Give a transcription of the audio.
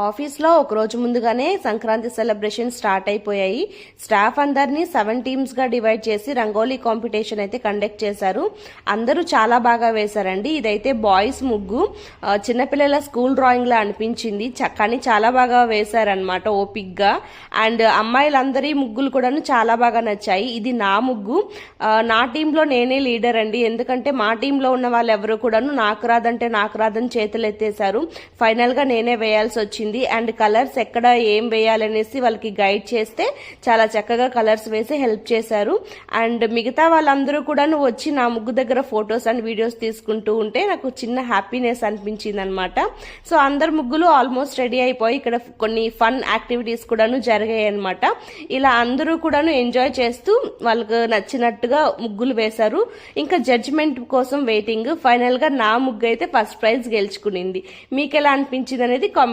ఆఫీస్లో ఒక రోజు ముందుగానే సంక్రాంతి సెలబ్రేషన్ స్టార్ట్ అయిపోయాయి. స్టాఫ్ అందరినీ 7 టీమ్స్ గా డివైడ్ చేసి రంగోలీ కాంపిటీషన్ అయితే కండక్ట్ చేశారు. అందరూ చాలా బాగా వేశారండి. ఇదైతే బాయ్స్ ముగ్గు, చిన్నపిల్లల స్కూల్ డ్రాయింగ్ లా అనిపించింది, కానీ చాలా బాగా వేశారనమాట ఓపిక్ గా. అండ్ అమ్మాయిలందరి ముగ్గులు కూడాను చాలా బాగా నచ్చాయి. ఇది నా ముగ్గు, నా టీంలో నేనే లీడర్ అండి. ఎందుకంటే మా టీంలో ఉన్న వాళ్ళు ఎవరు కూడాను నాకు రాదని చేతులు ఎత్తేశారు. ఫైనల్ గా నేనే వేయాల్సి వచ్చింది. అండ్ కలర్స్ ఎక్కడ ఏం వేయాలనేసి వాళ్ళకి గైడ్ చేస్తే చాలా చక్కగా కలర్స్ వేసి హెల్ప్ చేశారు. అండ్ మిగతా వాళ్ళందరూ కూడా వచ్చి నా ముగ్గు దగ్గర ఫొటోస్ అండ్ వీడియోస్ తీసుకుంటూ ఉంటే నాకు చిన్న హ్యాపీనెస్ అనిపించింది అనమాట. సో అందరు ముగ్గులు ఆల్మోస్ట్ రెడీ అయిపోయి ఇక్కడ కొన్ని ఫన్ యాక్టివిటీస్ కూడాను జరిగాయి అనమాట. ఇలా అందరూ కూడాను ఎంజాయ్ చేస్తూ వాళ్ళకు నచ్చినట్టుగా ముగ్గులు వేశారు. ఇంకా జడ్జిమెంట్ కోసం వెయిటింగ్. ఫైనల్ గా నా ముగ్గు అయితే ఫస్ట్ ప్రైజ్ గెలుచుకునింది. మీకు ఎలా అనిపించింది అనేది కామెంట్